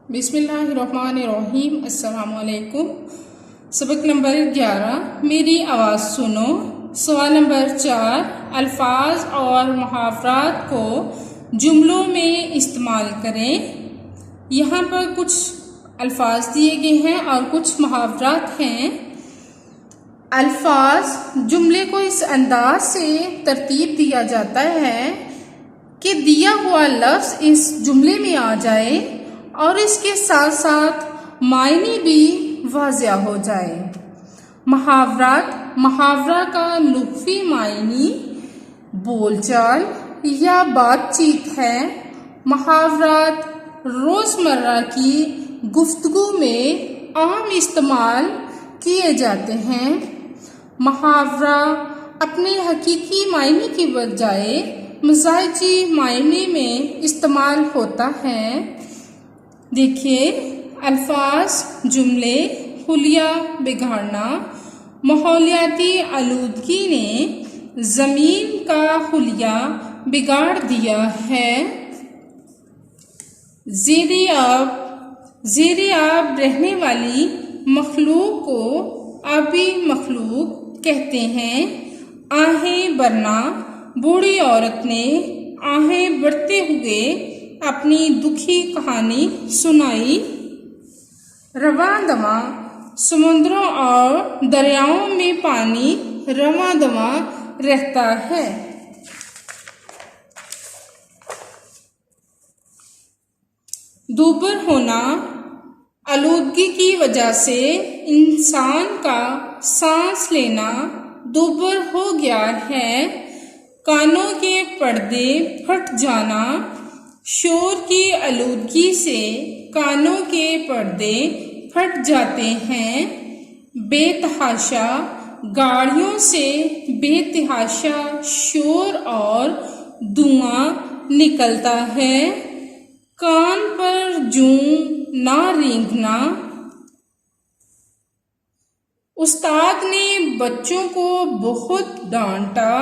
बिस्मिल्लाहिर्रहमानिर्रहीम। अस्सलामुअलैकुम। सबक नंबर 11, मेरी आवाज़ सुनो। सवाल नंबर 4, अल्फाज और मुहावरात को जुमलों में इस्तेमाल करें। यहाँ पर कुछ अल्फाज दिए गए हैं और कुछ मुहावरात हैं। अल्फाज जुमले को इस अंदाज से तरतीब दिया जाता है कि दिया हुआ लफ्ज़ इस जुमले में आ जाए और इसके साथ साथ मायने भी वाज़िया हो जाए। मुहावरात, मुहावरा का लुग़वी मायने बोलचाल या बातचीत है। मुहावरात रोज़मर्रा की गुफ्तगू में आम इस्तेमाल किए जाते हैं। मुहावरा अपने हकीकी मायने की बजाय मजाजी मायने में इस्तेमाल होता है। देखिए, अल्फाज जुमले हुलिया बिगाड़ना। माहौलियाती आलूदगी ने ज़मीन का हुलिया बिगाड़ दिया है। ज़ेरे आब रहने वाली मखलूक को आबी मखलूक कहते हैं। आहें भरना, बूढ़ी औरत ने आहें भरते हुए अपनी दुखी कहानी सुनाई। रवां दवां, समुद्रों और दरियाओं में पानी रवां दवां रहता है। दूबर होना, आलूदगी की वजह से इंसान का सांस लेना दूबर हो गया है। कानों के पर्दे फट जाना, शोर की आलूदगी से कानों के पर्दे फट जाते हैं। बेतहाशा, गाड़ियों से बेतहाशा शोर और धुआं निकलता है। कान पर जूं ना रेंगना। उस्ताद ने बच्चों को बहुत डांटा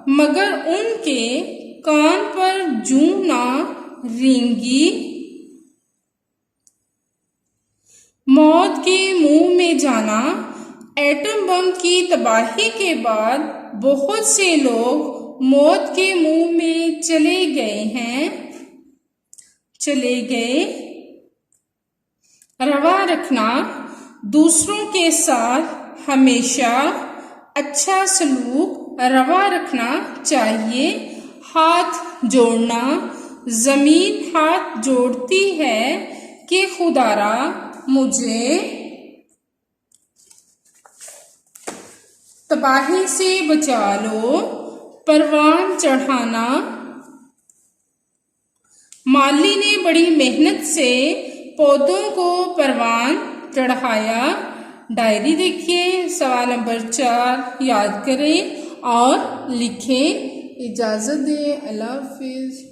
मगर उनके कान पर जूं ना रेंगी। मौत के मुंह में जाना, एटम बम की तबाही के बाद बहुत से लोग मौत के मुंह में चले गए। रवा रखना, दूसरों के साथ हमेशा अच्छा सलूक रवा रखना चाहिए। हाथ जोड़ना, जमीन हाथ जोड़ती है कि खुदारा मुझे तबाही से बचा लो। परवान चढ़ाना, माली ने बड़ी मेहनत से पौधों को परवान चढ़ाया। डायरी देखिए, सवाल नंबर 4 याद करें और लिखें। इजाज़त दें। अल्लाह हाफ़िज़।